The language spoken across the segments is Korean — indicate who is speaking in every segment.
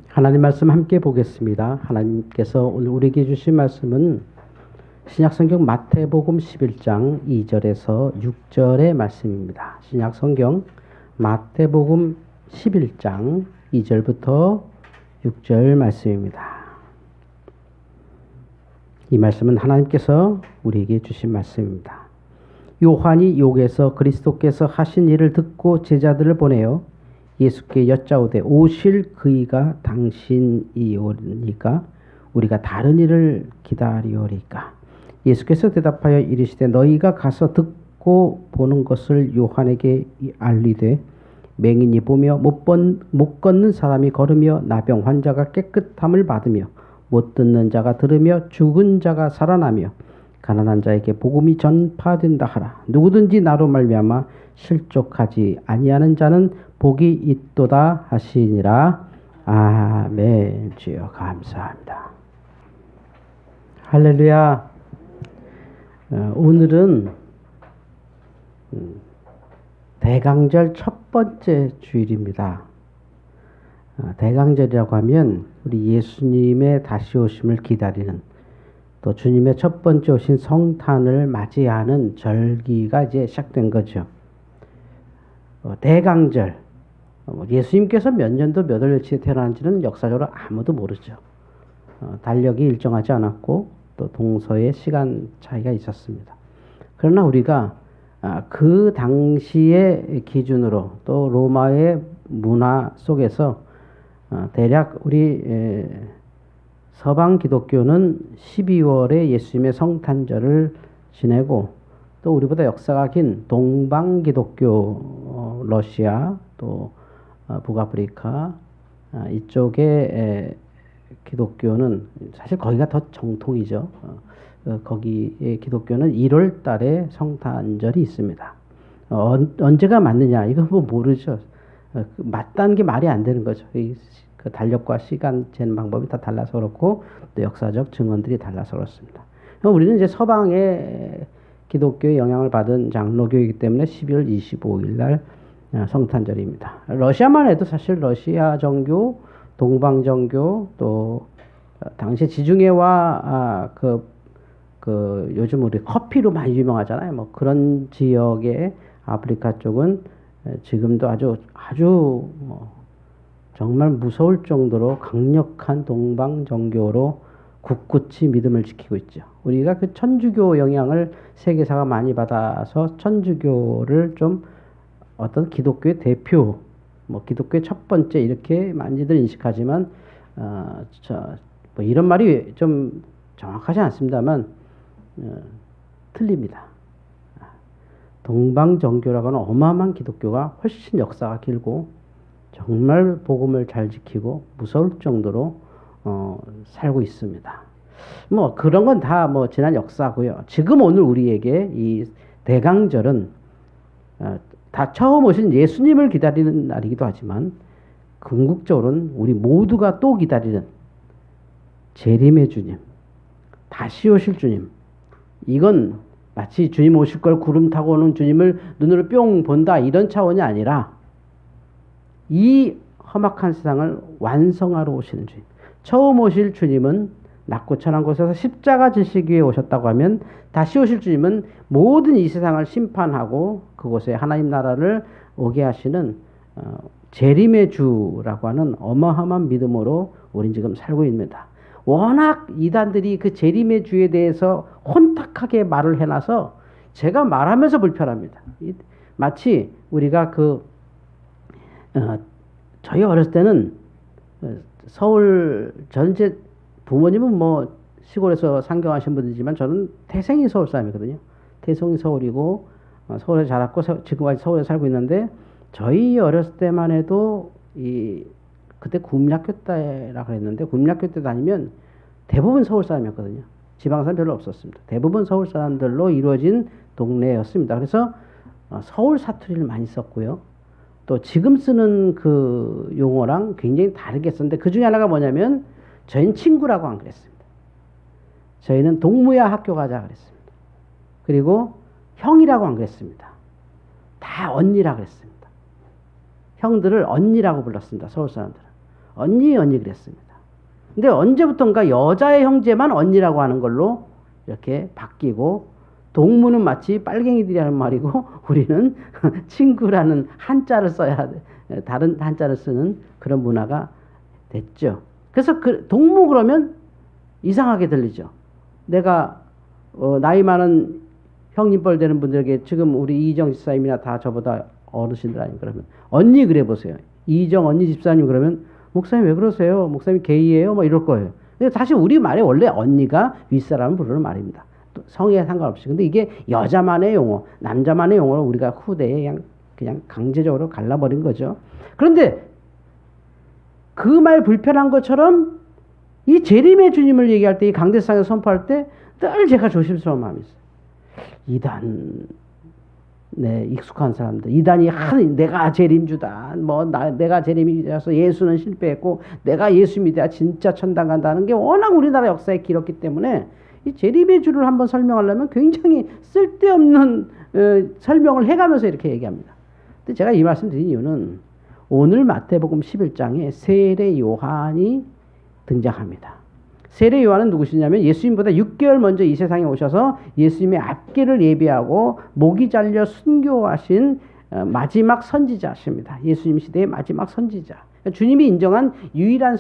Speaker 1: 하나님 말씀 함께 보겠습니다. 하나님께서 오늘 우리에게 주신 말씀은 신약성경 마태복음 11장 2절에서 6절의 말씀입니다. 신약성경 마태복음 11장 2절부터 6절 말씀입니다. 이 말씀은 하나님께서 우리에게 주신 말씀입니다. 요한이 욕에서 그리스도께서 하신 일을 듣고 제자들을 보내어 예수께 여짜오되 오실 그이가 당신이오니까 우리가 다른 일을 기다리오리까. 예수께서 대답하여 이르시되 너희가 가서 듣고 보는 것을 요한에게 알리되 맹인이 보며 못 걷는 사람이 걸으며 나병 환자가 깨끗함을 받으며 못 듣는 자가 들으며 죽은 자가 살아나며 가난한 자에게 복음이 전파된다 하라. 누구든지 나로 말미암아 실족하지 아니하는 자는 복이 있도다 하시니라. 아멘. 주여 감사합니다. 할렐루야. 오늘은 대강절 첫 번째 주일입니다. 대강절이라고 하면 우리 예수님의 다시 오심을 기다리는, 또 주님의 첫 번째 오신 성탄을 맞이하는 절기가 이제 시작된 거죠. 대강절, 예수님께서 몇 년도 몇 월 며칠에 태어난지는 역사적으로 아무도 모르죠. 달력이 일정하지 않았고 또 동서의 시간 차이가 있었습니다. 그러나 우리가 그 당시의 기준으로 또 로마의 문화 속에서 대략 우리 서방 기독교는 12월에 예수님의 성탄절을 지내고, 또 우리보다 역사가 긴 동방 기독교, 러시아 또 북아프리카 이쪽의 기독교는 사실 거기가 더 정통이죠. 거기의 기독교는 1월 달에 성탄절이 있습니다. 언제가 맞느냐 이거 뭐 모르죠. 맞다는 게 말이 안 되는 거죠. 그 달력과 시간 재는 방법이 다 달라서 그렇고 또 역사적 증언들이 달라서 그렇습니다. 우리는 이제 서방의 기독교의 영향을 받은 장로교이기 때문에 12월 25일 날 성탄절입니다. 러시아만 해도 사실 러시아 정교, 동방 정교, 또 당시 지중해와 요즘 우리 커피로 많이 유명하잖아요. 뭐 그런 지역의 아프리카 쪽은 지금도 아주 정말 무서울 정도로 강력한 동방 정교로 굳굳이 믿음을 지키고 있죠. 우리가 그 천주교 영향을 세계사가 많이 받아서 천주교를 좀 어떤 기독교의 대표, 뭐 기독교의 첫 번째 이렇게 많이들 인식하지만 뭐 이런 말이 좀 정확하지 않습니다만 틀립니다. 동방 정교라고 하는 어마어마한 기독교가 훨씬 역사가 길고 정말 복음을 잘 지키고 무서울 정도로 살고 있습니다. 뭐 그런 건 다 뭐 지난 역사고요. 지금 오늘 우리에게 이 대강절은 다 처음 오신 예수님을 기다리는 날이기도 하지만 궁극적으로는 우리 모두가 또 기다리는 재림의 주님, 다시 오실 주님. 이건 마치 주님 오실 걸 구름 타고 오는 주님을 눈으로 뿅 본다 이런 차원이 아니라 이 험악한 세상을 완성하러 오시는 주님. 처음 오실 주님은 낮고 천한 곳에서 십자가 지시기 위해 오셨다고 하면 다시 오실 주님은 모든 이 세상을 심판하고 그곳에 하나님 나라를 오게 하시는 재림의 주라고 하는 어마어마한 믿음으로 우린 지금 살고 있습니다. 워낙 이단들이 그 재림의 주에 대해서 혼탁하게 말을 해놔서 제가 말하면서 불편합니다. 마치 우리가 저희 어렸을 때는 서울, 저는 이제 부모님은 뭐 시골에서 상경하신 분이지만 저는 태생이 서울 사람이거든요. 태생이 서울이고 서울에 자랐고 지금까지 서울에 살고 있는데, 저희 어렸을 때만 해도 그때 국민학교 때라고 했는데, 국민학교 때 다니면 대부분 서울 사람이었거든요. 지방 사람 별로 없었습니다. 대부분 서울 사람들로 이루어진 동네였습니다. 그래서 서울 사투리를 많이 썼고요. 또 지금 쓰는 그 용어랑 굉장히 다르게 썼는데, 그 중에 하나가 뭐냐면 저희는 친구라고 안 그랬습니다. 저희는 동무야 학교 가자 그랬습니다. 그리고 형이라고 안 그랬습니다. 다 언니라 그랬습니다. 형들을 언니라고 불렀습니다. 서울 사람들은. 언니 그랬습니다. 근데 언제부턴가 여자의 형제만 언니라고 하는 걸로 이렇게 바뀌고, 동무는 마치 빨갱이들이 하는 말이고 우리는 친구라는 한자를 써야 돼. 다른 한자를 쓰는 그런 문화가 됐죠. 그래서 동무 그러면 이상하게 들리죠. 내가 나이 많은 형님뻘 되는 분들에게, 지금 우리 이정 집사님이나 다 저보다 어르신들 아니면, 그러면 언니 그래 보세요. 이정 언니 집사님 그러면 목사님 왜 그러세요? 목사님 게이예요? 뭐 이럴 거예요. 근데 사실 우리 말에 원래 언니가 윗사람을 부르는 말입니다. 성에 상관없이. 근데 이게 여자만의 용어, 남자만의 용어로 우리가 후대에 그냥 강제적으로 갈라버린 거죠. 그런데 그 말 불편한 것처럼 이 재림의 주님을 얘기할 때, 이 강대상에 선포할 때 늘 제가 조심스러운 마음이 있어요. 이단, 익숙한 사람들, 이단이 내가 재림주다, 내가 재림이라서 예수는 실패했고 내가 예수 믿어야 진짜 천당 간다는 게 워낙 우리나라 역사에 길었기 때문에, 이 재림의 주를 한번 설명하려면 굉장히 쓸데없는 설명을 해가면서 이렇게 얘기합니다. 근데 제가 이 말씀 드린 이유는 오늘 마태복음 11장에 세례 요한이 등장합니다. 세례 요한은 누구시냐면 예수님보다 6개월 먼저 이 세상에 오셔서 예수님의 앞길을 예비하고 목이 잘려 순교하신 마지막 선지자십니다. 예수님 시대의 마지막 선지자. 주님이 인정한 유일한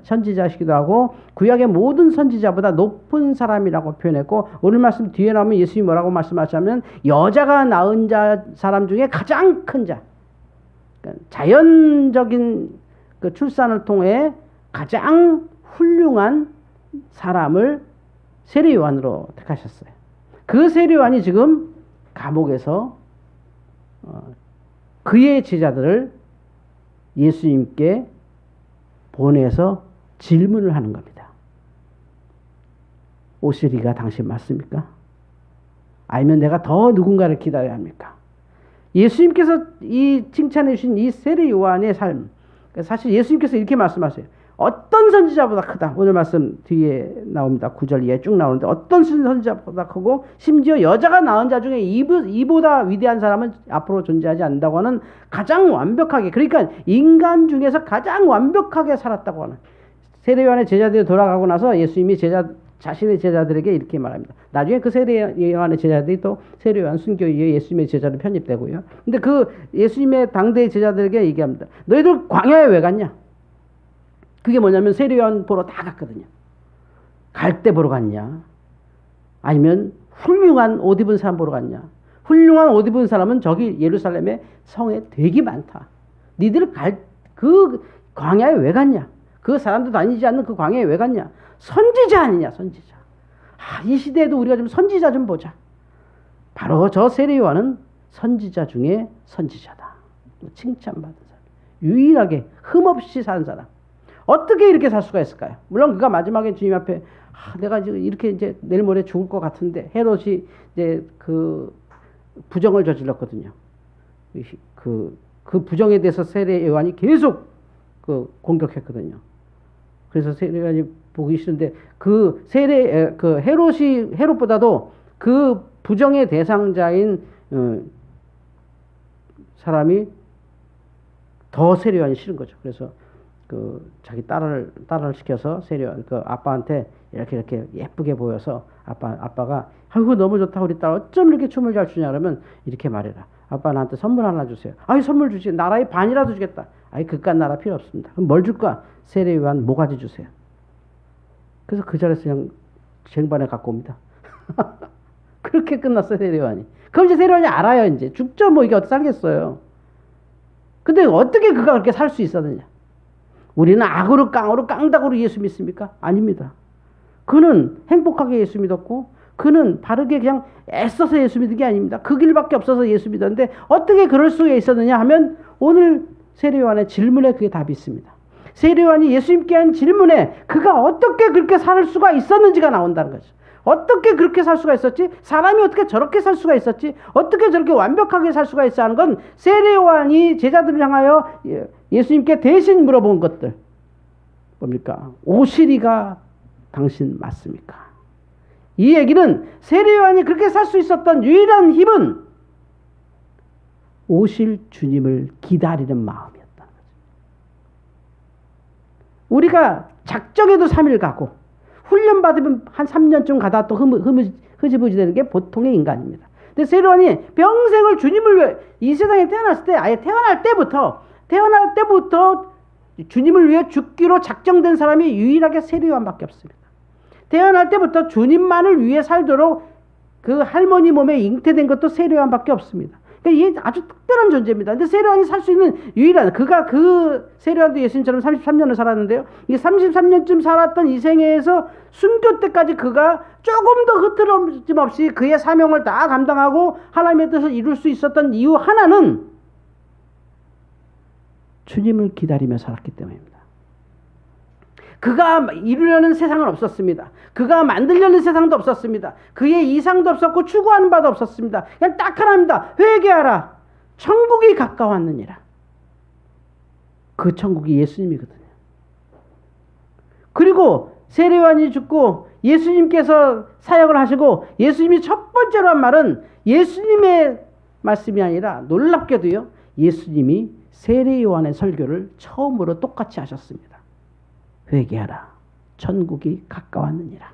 Speaker 1: 선지자시기도 하고 구약의 모든 선지자보다 높은 사람이라고 표현했고, 오늘 말씀 뒤에 나오면 예수님이 뭐라고 말씀하시냐면 여자가 낳은 사람 중에 가장 큰 자, 그러니까 자연적인 그 출산을 통해 가장 훌륭한 사람을 세례 요한으로 택하셨어요. 그 세례 요한이 지금 감옥에서 그의 제자들을 예수님께 보내서 질문을 하는 겁니다. 오시리가 당신 맞습니까? 아니면 내가 더 누군가를 기다려야 합니까? 예수님께서 이 칭찬해 주신 이 세례 요한의 삶, 사실 예수님께서 이렇게 말씀하세요. 어떤 선지자보다 크다. 오늘 말씀 뒤에 나옵니다. 9절 이하에 쭉 나오는데, 어떤 선지자보다 크고 심지어 여자가 낳은 자 중에 이보다 위대한 사람은 앞으로 존재하지 않는다고 하는, 가장 완벽하게, 그러니까 인간 중에서 가장 완벽하게 살았다고 하는 세례 요한의 제자들이 돌아가고 나서 예수님이 자신의 제자들에게 이렇게 말합니다. 나중에 그 세례 요한의 제자들이 또 세례 요한 순교 이후에 예수님의 제자로 편입되고요. 근데 그 예수님의 당대의 제자들에게 얘기합니다. 너희들 광야에 왜 갔냐? 그게 뭐냐면 세례 요한 보러 다 갔거든요. 갈 때 보러 갔냐? 아니면 훌륭한 옷 입은 사람 보러 갔냐? 훌륭한 옷 입은 사람은 저기 예루살렘에 성에 되게 많다. 니들 그 광야에 왜 갔냐? 그 사람도 다니지 않는 그 광야에 왜 갔냐? 선지자 아니냐, 선지자. 이 시대에도 우리가 좀 선지자 좀 보자. 바로 저 세례 요한은 선지자 중에 선지자다. 칭찬받은 사람. 유일하게 흠없이 사는 사람. 어떻게 이렇게 살 수가 있을까요? 물론 그가 마지막에 주님 앞에 내가 지금 이렇게 이제 내일 모레 죽을 것 같은데, 헤롯이 이제 그 부정을 저질렀거든요. 그 부정에 대해서 세례 요한이 계속 공격했거든요. 그래서 세례 요한이 보기 싫은데 그 헤롯보다도 그 부정의 대상자인 사람이 더 세례 요한이 싫은 거죠. 그래서 자기 딸을 시켜서 세례 요한 아빠한테 이렇게 예쁘게 보여서 아빠가 아이고 너무 좋다 우리 딸 어쩜 이렇게 춤을 잘 추냐 그러면 이렇게 말해라. 아빠 나한테 선물 하나 주세요. 아이 선물 주지. 나라의 반이라도 주겠다. 아이 그깟 나라 필요 없습니다. 그럼 뭘 줄까? 세례 요한 모가지 주세요. 그래서 그 자리에서 그냥 쟁반에 갖고 옵니다. 그렇게 끝났어요 세례 요한이. 그럼 이제 세례 요한이 알아요. 이제 죽죠 뭐 이게 어떻게 살겠어요. 근데 어떻게 그가 그렇게 살 수 있었느냐. 우리는 악으로 깡으로 깡다구로 예수 믿습니까? 아닙니다. 그는 행복하게 예수 믿었고 그는 바르게 그냥 애써서 예수 믿은 게 아닙니다. 그 길밖에 없어서 예수 믿었는데 어떻게 그럴 수가 있었느냐 하면 오늘 세례 요한의 질문에 그게 답이 있습니다. 세례 요한이 예수님께 한 질문에 그가 어떻게 그렇게 살 수가 있었는지가 나온다는 거죠. 어떻게 그렇게 살 수가 있었지? 사람이 어떻게 저렇게 살 수가 있었지? 어떻게 저렇게 완벽하게 살 수가 있어 하는 건 세례 요한이 제자들을 향하여 예수님께 대신 물어본 것들. 뭡니까? 오시리가 당신 맞습니까? 이 얘기는 세례 요한이 그렇게 살 수 있었던 유일한 힘은 오실 주님을 기다리는 마음이었다는 거죠. 우리가 작정해도 3일 가고 훈련 받으면 한 3년쯤 가다 또 흐지부지 되는 게 보통의 인간입니다. 근데 세례요한이 평생을 주님을 위해 이 세상에 태어났을 때, 아예 태어날 때부터 주님을 위해 죽기로 작정된 사람이 유일하게 세례요한밖에 없습니다. 태어날 때부터 주님만을 위해 살도록 그 할머니 몸에 잉태된 것도 세례요한밖에 없습니다. 그러니까 이게 아주 특별한 존재입니다. 근데 세례요한이 살 수 있는 유일한, 세례요한도 예수님처럼 33년을 살았는데요. 이 33년쯤 살았던 이 생애에서 순교 때까지 그가 조금 더 흐트러짐 없이 그의 사명을 다 감당하고 하나님의 뜻을 이룰 수 있었던 이유 하나는 주님을 기다리며 살았기 때문입니다. 그가 이루려는 세상은 없었습니다. 그가 만들려는 세상도 없었습니다. 그의 이상도 없었고 추구하는 바도 없었습니다. 그냥 딱 하나입니다. 회개하라. 천국이 가까웠느니라. 그 천국이 예수님이거든요. 그리고 세례요한이 죽고 예수님께서 사역을 하시고 예수님이 첫 번째로 한 말은 예수님의 말씀이 아니라 놀랍게도요, 예수님이 세례요한의 설교를 처음으로 똑같이 하셨습니다. 회개하라. 천국이 가까웠느니라.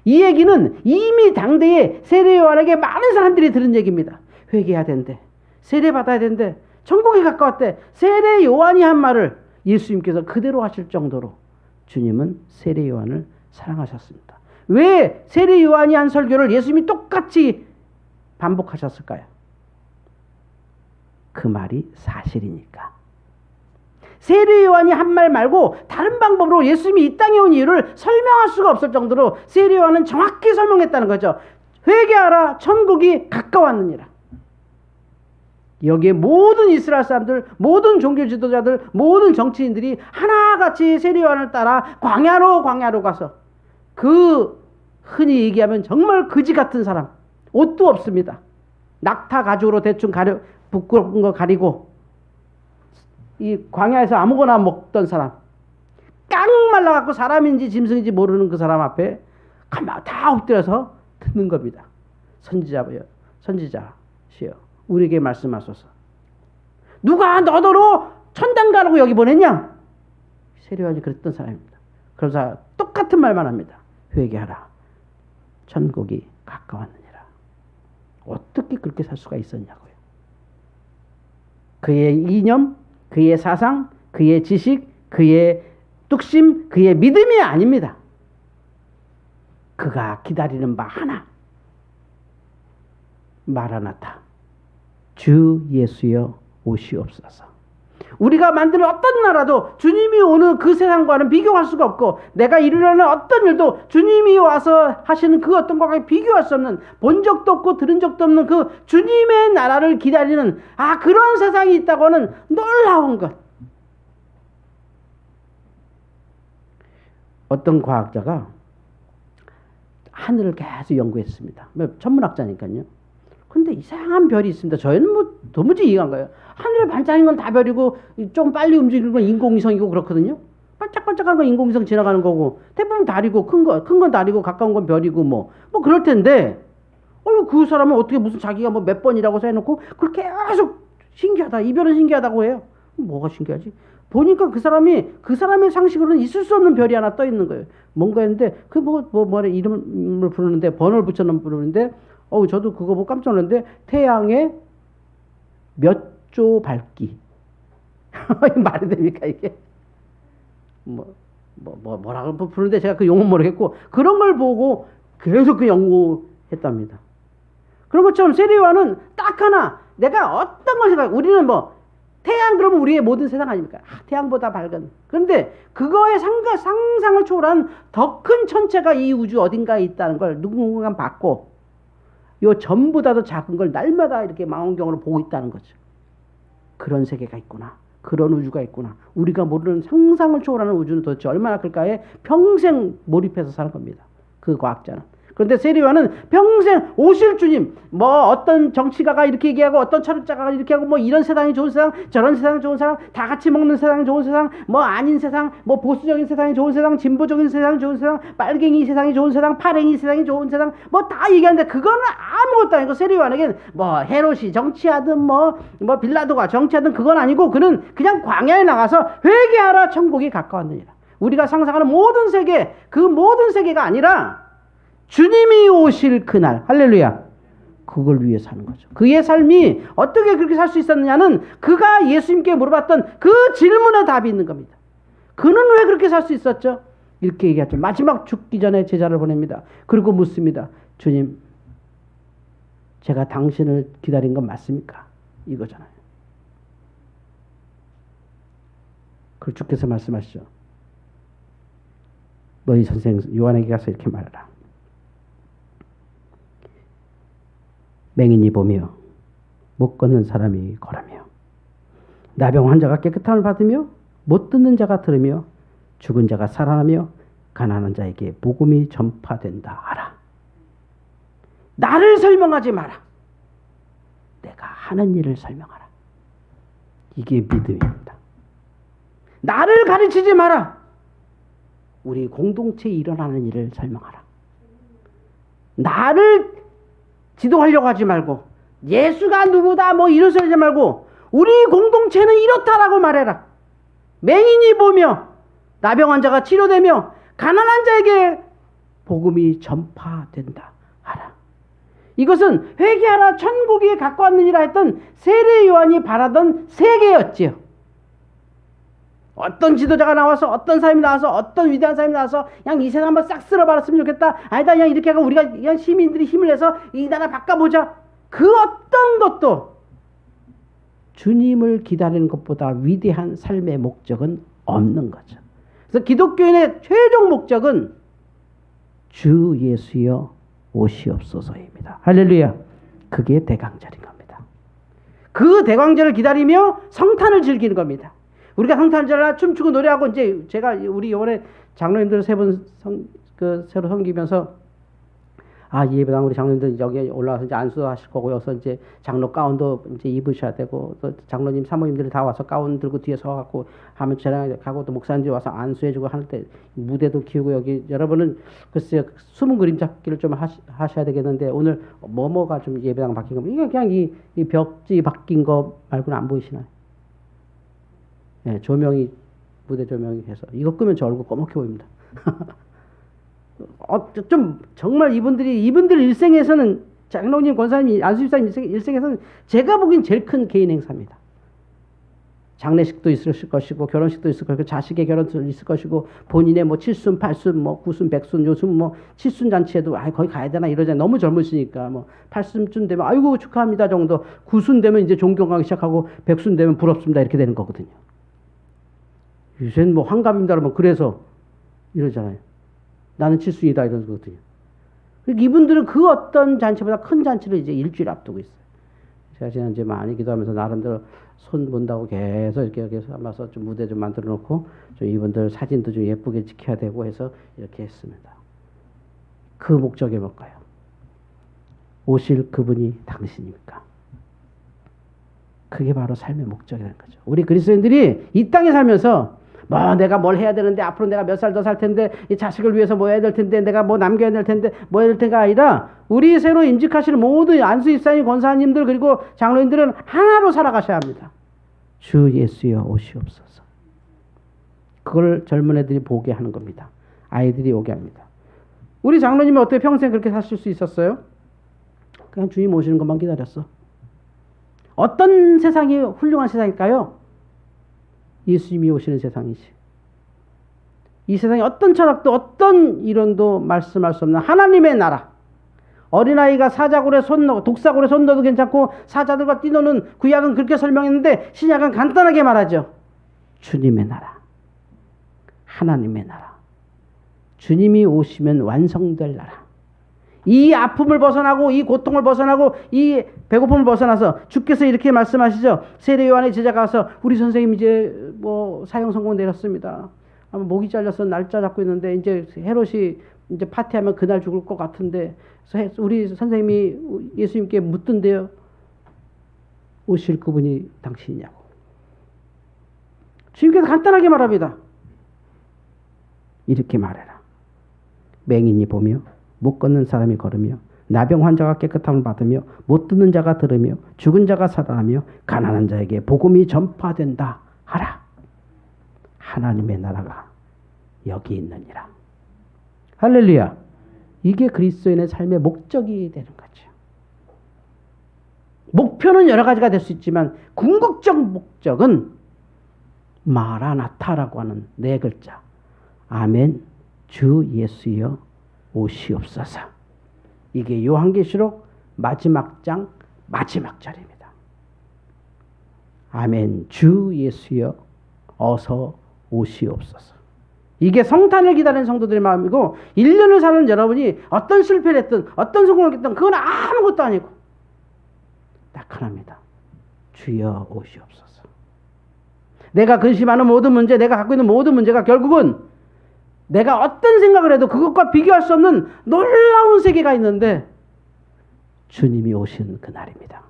Speaker 1: 이 얘기는 이미 당대에 세례요한에게 많은 사람들이 들은 얘기입니다. 회개해야 된대. 세례받아야 된대. 천국이 가까웠대. 세례요한이 한 말을 예수님께서 그대로 하실 정도로 주님은 세례요한을 사랑하셨습니다. 왜 세례요한이 한 설교를 예수님이 똑같이 반복하셨을까요? 그 말이 사실이니까. 세례요한이 한 말 말고 다른 방법으로 예수님이 이 땅에 온 이유를 설명할 수가 없을 정도로 세례요한은 정확히 설명했다는 거죠. 회개하라. 천국이 가까웠느니라. 여기에 모든 이스라엘 사람들, 모든 종교 지도자들, 모든 정치인들이 하나같이 세례요한을 따라 광야로 가서 그 흔히 얘기하면 정말 거지 같은 사람, 옷도 없습니다. 낙타 가죽으로 대충 부끄러운 거 가리고 이 광야에서 아무거나 먹던 사람, 깡 말라갖고 사람인지 짐승인지 모르는 그 사람 앞에 가만 다 엎드려서 듣는 겁니다. 선지자시여, 우리에게 말씀하소서. 누가 너더러 천당 가라고 여기 보냈냐? 세례요한이 그랬던 사람입니다. 그러자 똑같은 말만 합니다. 회개하라. 천국이 가까웠느니라. 어떻게 그렇게 살 수가 있었냐고요. 그의 이념, 그의 사상, 그의 지식, 그의 뚝심, 그의 믿음이 아닙니다. 그가 기다리는 바 하나. 마라나타. 주 예수여 오시옵소서. 우리가 만드는 어떤 나라도 주님이 오는 그 세상과는 비교할 수가 없고, 내가 이루려는 어떤 일도 주님이 와서 하시는 그 어떤 것과 비교할 수 없는, 본 적도 없고 들은 적도 없는 그 주님의 나라를 기다리는 그런 세상이 있다고 하는 놀라운 것. 어떤 하늘을 계속 연구했습니다. 천문학자니까요. 근데 이상한 별이 있습니다. 저희는 도무지 이해가 안 가요. 하늘에 반짝이는 건 다 별이고 좀 빨리 움직이는 건 인공위성이고 그렇거든요. 반짝반짝하는 건 인공위성 지나가는 거고, 대부분 달이고 큰 건 달이고 가까운 건 별이고 뭐 그럴 텐데, 그 사람은 어떻게 무슨 자기가 몇 번이라고 써놓고 그걸 계속 신기하다, 이 별은 신기하다고 해요. 뭐가 신기하지? 보니까 그 사람의 상식으로는 있을 수 없는 별이 하나 떠 있는 거예요. 뭔가 했는데 이름을 부르는데, 번호를 붙여놓으면 부르는데, 저도 그거 보고 깜짝 놀랐는데, 태양의 몇 조 밝기. 말이 됩니까, 이게? 뭐라고 부르는데 제가 그 용어는 모르겠고, 그런 걸 보고 계속 그 연구했답니다. 그런 것처럼 세례요한은 딱 하나, 내가 어떤 것이다. 우리는 태양 그러면 우리의 모든 세상 아닙니까? 태양보다 밝은. 그런데 그거의 상상을 초월한 더 큰 천체가 이 우주 어딘가에 있다는 걸 누군가 봤고, 요 전보다도 작은 걸 날마다 이렇게 망원경으로 보고 있다는 거죠. 그런 세계가 있구나. 그런 우주가 있구나. 우리가 모르는 상상을 초월하는 우주는 도대체 얼마나 클까에 평생 몰입해서 사는 겁니다. 그 과학자는. 그런데 세례요한은 평생 오실 주님, 뭐 어떤 정치가가 이렇게 얘기하고 어떤 철학자가 이렇게 하고 뭐 이런 세상이 좋은 세상, 저런 세상이 좋은 세상, 다 같이 먹는 세상이 좋은 세상, 뭐 아닌 세상, 뭐 보수적인 세상이 좋은 세상, 진보적인 세상이 좋은 세상, 빨갱이 세상이 좋은 세상, 파랭이 세상이 좋은 세상, 뭐 다 얘기하는데 그거는 아무것도 아니고 세례요한에게는 뭐 헤롯이 정치하든 뭐 빌라도가 정치하든 그건 아니고 그는 그냥 광야에 나가서 회개하라 천국이 가까웠느니라. 우리가 상상하는 모든 세계, 그 모든 세계가 아니라 주님이 오실 그날, 할렐루야, 그걸 위해 사는 거죠. 그의 삶이 어떻게 그렇게 살 수 있었느냐는 그가 예수님께 물어봤던 그 질문에 답이 있는 겁니다. 그는 왜 그렇게 살 수 있었죠? 이렇게 얘기하죠. 마지막 죽기 전에 제자를 보냅니다. 그리고 묻습니다. 주님, 제가 당신을 기다린 건 맞습니까? 이거잖아요. 그걸 주께서 말씀하시죠. 너희 선생 요한에게 가서 이렇게 말하라. 맹인이 보며 못 걷는 사람이 걸으며 나병 환자가 깨끗함을 받으며 못 듣는 자가 들으며 죽은 자가 살아나며 가난한 자에게 복음이 전파된다 하라. 나를 설명하지 마라. 내가 하는 일을 설명하라. 이게 믿음입니다. 나를 가르치지 마라. 우리 공동체에 일어나는 일을 설명하라. 나를 지도하려고 하지 말고 예수가 누구다 뭐 이런 소리 하지 말고 우리 공동체는 이렇다라고 말해라. 맹인이 보며 나병 환자가 치료되며 가난한 자에게 복음이 전파된다 하라. 이것은 회개하라 천국이 가까웠느니라 했던 세례 요한이 바라던 세계였지요. 어떤 지도자가 나와서 어떤 사람이 나와서 어떤 위대한 사람이 나와서 그냥 이 세상 한번 싹 쓸어버렸으면 좋겠다. 아니다, 그냥 이렇게 하고 우리가 그냥 시민들이 힘을 내서 이 나라 바꿔보자. 그 어떤 것도 주님을 기다리는 것보다 위대한 삶의 목적은 없는 거죠. 그래서 기독교인의 최종 목적은 주 예수여 오시옵소서입니다. 할렐루야. 그게 대강절인 겁니다. 그 대강절을 기다리며 성탄을 즐기는 겁니다. 우리가 성탄절 춤추고 노래하고 이제 제가 우리 이번에 장로님들 세 분 새로 섬기면서 이 예배당 우리 장로님들 여기 올라와서 이제 안수하실 거고 여기서 이제 장로 가운도 이제 입으셔야 되고 또 장로님 사모님들이 다 와서 가운 들고 뒤에 서갖고 하면 저랑 가고 또 목사님들이 와서 안수해주고 할 때 무대도 키우고 여기 여러분은 글쎄요 숨은 그림 잡기를 좀 하셔야 되겠는데 오늘 뭐가 좀 예배당 바뀐 겁니다. 이게 그냥 이 벽지 바뀐 거 말고는 안 보이시나요? 네, 조명이 무대 조명이 해서 이거 끄면 저 얼굴 꺼멓게 보입니다. 좀 정말 이분들 일생에서는 장로님, 권사님, 안수집사님 일생에서는 제가 보기엔 제일 큰 개인 행사입니다. 장례식도 있을 것이고 결혼식도 있을 것이고 자식의 결혼도 있을 것이고 본인의 뭐 칠순, 팔순, 뭐 구순, 백순 요즘 뭐 칠순 잔치에도 거기 가야 되나 이러잖아요. 너무 젊으시니까 뭐 팔순쯤 되면 아이고 축하합니다 정도, 구순 되면 이제 존경하기 시작하고 백순 되면 부럽습니다 이렇게 되는 거거든요. 요새는 뭐 환갑입니다 그러면 그래서 이러잖아요. 나는 칠순이다 이런 거거든요. 이분들은 그 어떤 잔치보다 큰 잔치를 이제 일주일 앞두고 있어요. 제가 지난주에 많이 기도하면서 나름대로 손 본다고 계속 이렇게 삼아서 좀 무대 좀 만들어 놓고 좀 이분들 사진도 좀 예쁘게 찍혀야 되고 해서 이렇게 했습니다. 그 목적이 뭘까요? 오실 그분이 당신입니까? 그게 바로 삶의 목적이라는 거죠. 우리 그리스도인들이 이 땅에 살면서 뭐 내가 뭘 해야 되는데 앞으로 내가 몇 살 더 살 텐데 이 자식을 위해서 뭐 해야 될 텐데 내가 뭐 남겨야 될 텐데 뭐 해야 될 텐가 아니라 우리 새로 임직하시는 모든 안수 집사님, 권사님들 그리고 장로님들은 하나로 살아가셔야 합니다. 주 예수여 오시옵소서. 그걸 젊은 애들이 보게 하는 겁니다. 아이들이 오게 합니다. 우리 장로님이 어떻게 평생 그렇게 사실 수 있었어요? 그냥 주님 오시는 것만 기다렸어. 어떤 세상이 훌륭한 세상일까요? 예수님이 오시는 세상이지. 이 세상에 어떤 철학도 어떤 이론도 말씀할 수 없는 하나님의 나라. 어린아이가 사자굴에 손 넣고 독사굴에 손 넣어도 괜찮고 사자들과 뛰노는 구약은 그렇게 설명했는데 신약은 간단하게 말하죠. 주님의 나라. 하나님의 나라. 주님이 오시면 완성될 나라. 이 아픔을 벗어나고 이 고통을 벗어나고 이 배고픔을 벗어나서 주께서 이렇게 말씀하시죠. 세례 요한의 제자가 와서 우리 선생님 이제 뭐 사형 선고 내렸습니다. 목이 잘려서 날짜 잡고 있는데 이제 헤롯이 이제 파티하면 그날 죽을 것 같은데 우리 선생님이 예수님께 묻던데요. 오실 그분이 당신이냐고. 주님께서 간단하게 말합니다. 이렇게 말해라. 맹인이 보며 못 걷는 사람이 걸으며 나병 환자가 깨끗함을 받으며 못 듣는 자가 들으며 죽은 자가 살아나며 가난한 자에게 복음이 전파된다 하라. 하나님의 나라가 여기 있느니라. 할렐루야. 이게 그리스도인의 삶의 목적이 되는 거죠. 목표는 여러 가지가 될 수 있지만 궁극적 목적은 마라나타라고 하는 네 글자. 아멘 주 예수여 오시옵소서. 이게 요한계시록 마지막 장 마지막 절입니다. 아멘 주 예수여 어서 오시옵소서. 이게 성탄을 기다리는 성도들의 마음이고 1년을 사는 여러분이 어떤 실패를 했든 어떤 성공을 했든 그건 아무것도 아니고 딱 하나입니다. 주여 오시옵소서. 내가 근심하는 모든 문제, 내가 갖고 있는 모든 문제가 결국은 내가 어떤 생각을 해도 그것과 비교할 수 없는 놀라운 세계가 있는데 주님이 오신 그날입니다.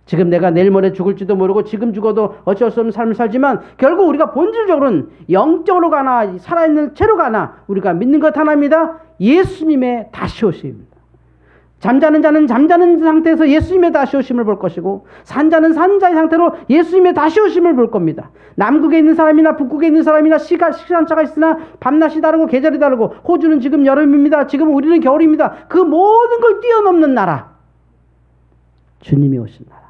Speaker 1: 지금 내가 내일 모레 죽을지도 모르고 지금 죽어도 어쩔 수 없는 삶을 살지만 결국 우리가 본질적으로는 영적으로 가나 살아있는 채로 가나 우리가 믿는 것 하나입니다. 예수님의 다시 오심입니다. 잠자는 자는 잠자는 상태에서 예수님의 다시 오심을 볼 것이고 산 자는 산 자의 상태로 예수님의 다시 오심을 볼 겁니다. 남극에 있는 사람이나 북극에 있는 사람이나 시간차가 있으나 밤낮이 다르고 계절이 다르고 호주는 지금 여름입니다. 지금 우리는 겨울입니다. 그 모든 걸 뛰어넘는 나라. 주님이 오신 나라.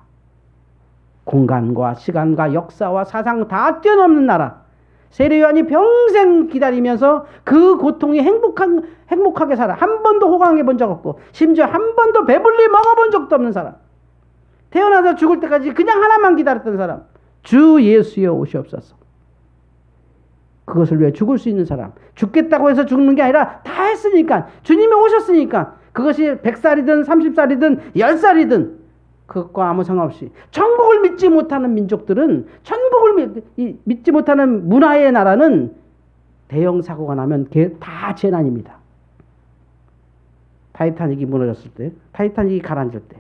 Speaker 1: 공간과 시간과 역사와 사상 다 뛰어넘는 나라. 세례 요한이 평생 기다리면서 그 고통이 행복하게 살아. 한 번도 호강해 본 적 없고 심지어 한 번도 배불리 먹어본 적도 없는 사람. 태어나서 죽을 때까지 그냥 하나만 기다렸던 사람. 주 예수여 오시옵소서. 그것을 위해 죽을 수 있는 사람. 죽겠다고 해서 죽는 게 아니라 다 했으니까. 주님이 오셨으니까. 그것이 100살이든 30살이든 10살이든 그것과 아무 상관없이 천국을 믿지 못하는 민족들은 천국을 믿지 못하는 문화의 나라는 대형 사고가 나면 그게 다 재난입니다. 타이타닉이 무너졌을 때, 타이타닉이 가라앉을 때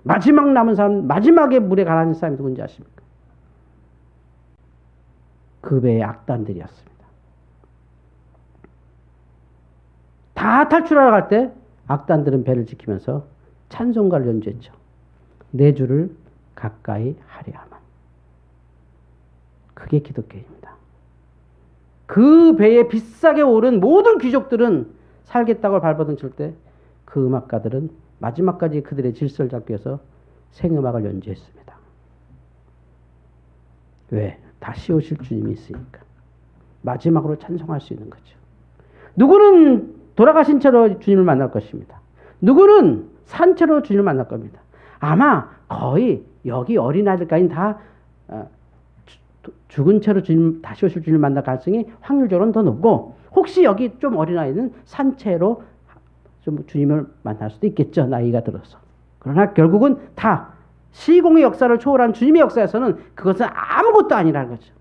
Speaker 1: 마지막 남은 사람, 마지막에 물에 가라앉은 사람이 누군지 아십니까? 그 배의 악단들이었습니다. 다 탈출하러 갈 때 악단들은 배를 지키면서 찬송가를 연주했죠. 내 주를 가까이 하려하만. 그게 기독교입니다. 그 배에 비싸게 오른 모든 귀족들은 살겠다고 발버둥칠 때 그 음악가들은 마지막까지 그들의 질서를 잡기 위해서 생음악을 연주했습니다. 왜? 다시 오실 주님이 있으니까. 마지막으로 찬송할 수 있는 거죠. 누구는 돌아가신 채로 주님을 만날 것입니다. 누구는 산채로 주님을 만날 겁니다. 아마 거의 여기 어린아이들까지는 다 죽은 채로 주님, 다시 오실 주님을 만날 가능성이 확률적으로는 더 높고 혹시 여기 좀 어린아이는 산채로 좀 주님을 만날 수도 있겠죠. 나이가 들어서. 그러나 결국은 다 시공의 역사를 초월한 주님의 역사에서는 그것은 아무것도 아니라는 거죠.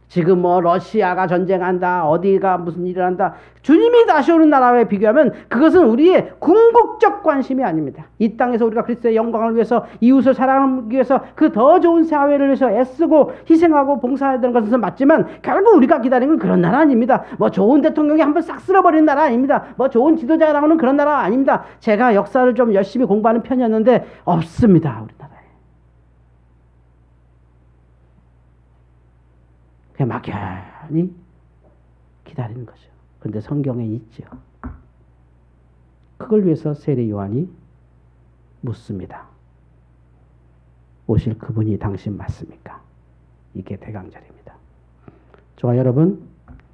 Speaker 1: 지금 뭐 러시아가 전쟁한다, 어디가 무슨 일을 한다. 주님이 다시 오는 나라에 비교하면 그것은 우리의 궁극적 관심이 아닙니다. 이 땅에서 우리가 그리스도의 영광을 위해서 이웃을 사랑하기 위해서 그 더 좋은 사회를 위해서 애쓰고 희생하고 봉사해야 되는 것은 맞지만 결국 우리가 기다리는 건 그런 나라 아닙니다. 뭐 좋은 대통령이 한번 싹 쓸어버리는 나라 아닙니다. 뭐 좋은 지도자가 나오는 그런 나라 아닙니다. 제가 역사를 좀 열심히 공부하는 편이었는데 없습니다. 우리나라에. 막연히 기다리는 거죠. 그런데 성경에 있죠. 그걸 위해서 세례 요한이 묻습니다. 오실 그분이 당신 맞습니까? 이게 대강절입니다. 저와 여러분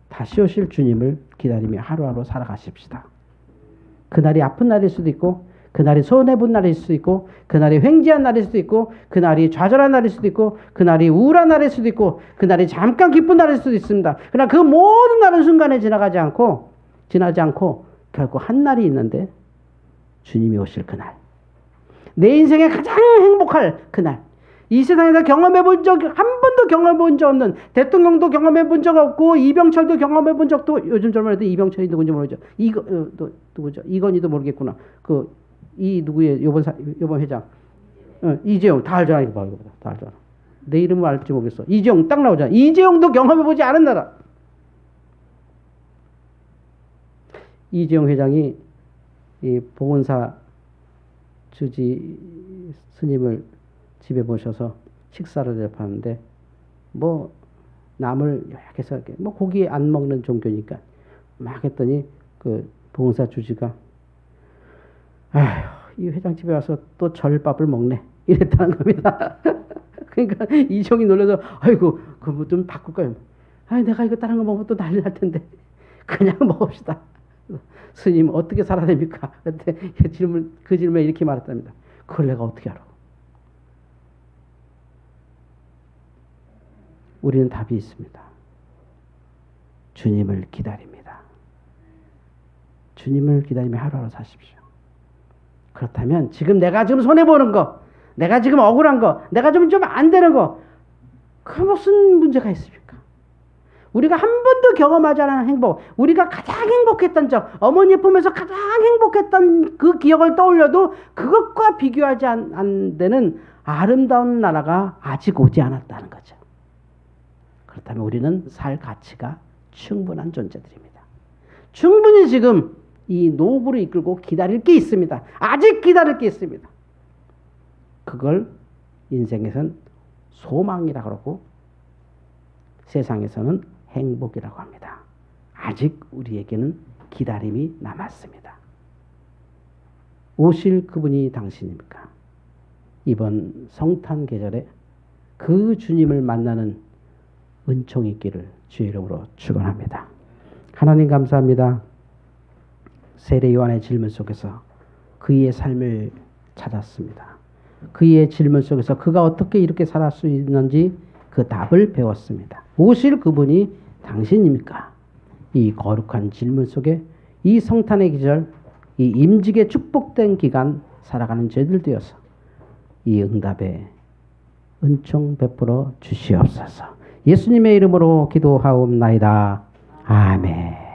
Speaker 1: 다시 오실 주님을 기다리며 하루하루 살아가십시다. 그날이 아픈 날일 수도 있고 그날이 손해본 날일 수도 있고 그날이 횡재한 날일 수도 있고 그날이 좌절한 날일 수도 있고 그날이 우울한 날일 수도 있고 그날이 잠깐 기쁜 날일 수도 있습니다. 그러나 그 모든 날은 순간에 지나지 않고 결국 한 날이 있는데 주님이 오실 그날, 내 인생에 가장 행복할 그날, 이 세상에서 경험해 본 적, 한 번도 경험해 본 적 없는, 대통령도 경험해 본 적 없고, 이병철도 경험해 본 적도, 요즘 젊은 애들 이병철이 누군지 모르죠. 누구죠? 이건희도 모르겠구나. 이 누구의, 요번 회장. 이재용. 다 알잖아, 이거 봐, 이거 봐. 다 알잖아. 내 이름을 알지 모르겠어. 이재용 딱 나오잖아. 이재용도 경험해 보지 않은 나라. 이재용 회장이 이 봉은사 주지 스님을 집에 모셔서 식사를 대접하는데 뭐 남을 이렇게 해서 뭐 고기 안 먹는 종교니까 막 했더니 그 봉은사 주지가 아휴 이 회장 집에 와서 또 절밥을 먹네 이랬다는 겁니다. 그러니까 이종이 놀라서 아이고 그거 좀 바꿀까요? 아 내가 이거 다른 거 먹으면 또 난리 날 텐데 그냥 먹읍시다. 스님 어떻게 살아야 됩니까? 그때 그 질문에 이렇게 말했답니다. 그걸 내가 어떻게 알아? 우리는 답이 있습니다. 주님을 기다립니다. 주님을 기다리며 하루하루 사십시오. 그렇다면 지금 내가 지금 손해보는 거, 내가 지금 억울한 거, 내가 좀 안 되는 거, 그 무슨 문제가 있습니까? 우리가 한 번도 경험하지 않은 행복, 우리가 가장 행복했던 적, 어머니 품에서 가장 행복했던 그 기억을 떠올려도 그것과 비교하지 안 되는 아름다운 나라가 아직 오지 않았다는 거죠. 그렇다면 우리는 살 가치가 충분한 존재들입니다. 충분히 지금 이 노부를 이끌고 기다릴 게 있습니다. 아직 기다릴 게 있습니다. 그걸 인생에선 소망이라고 그러고 세상에서는 행복이라고 합니다. 아직 우리에게는 기다림이 남았습니다. 오실 그분이 당신입니까? 이번 성탄 계절에 그 주님을 만나는 은총이 있기를 주의 이름으로 축원합니다. 하나님 감사합니다. 세례 요한의 질문 속에서 그의 삶을 찾았습니다. 그의 질문 속에서 그가 어떻게 이렇게 살 수 있는지 그 답을 배웠습니다. 오실 그분이 당신입니까? 이 거룩한 질문 속에 이 성탄의 계절, 이 임직의 축복된 기간 살아가는 저희들 되어서 이 응답에 은총 베풀어 주시옵소서. 예수님의 이름으로 기도하옵나이다. 아멘.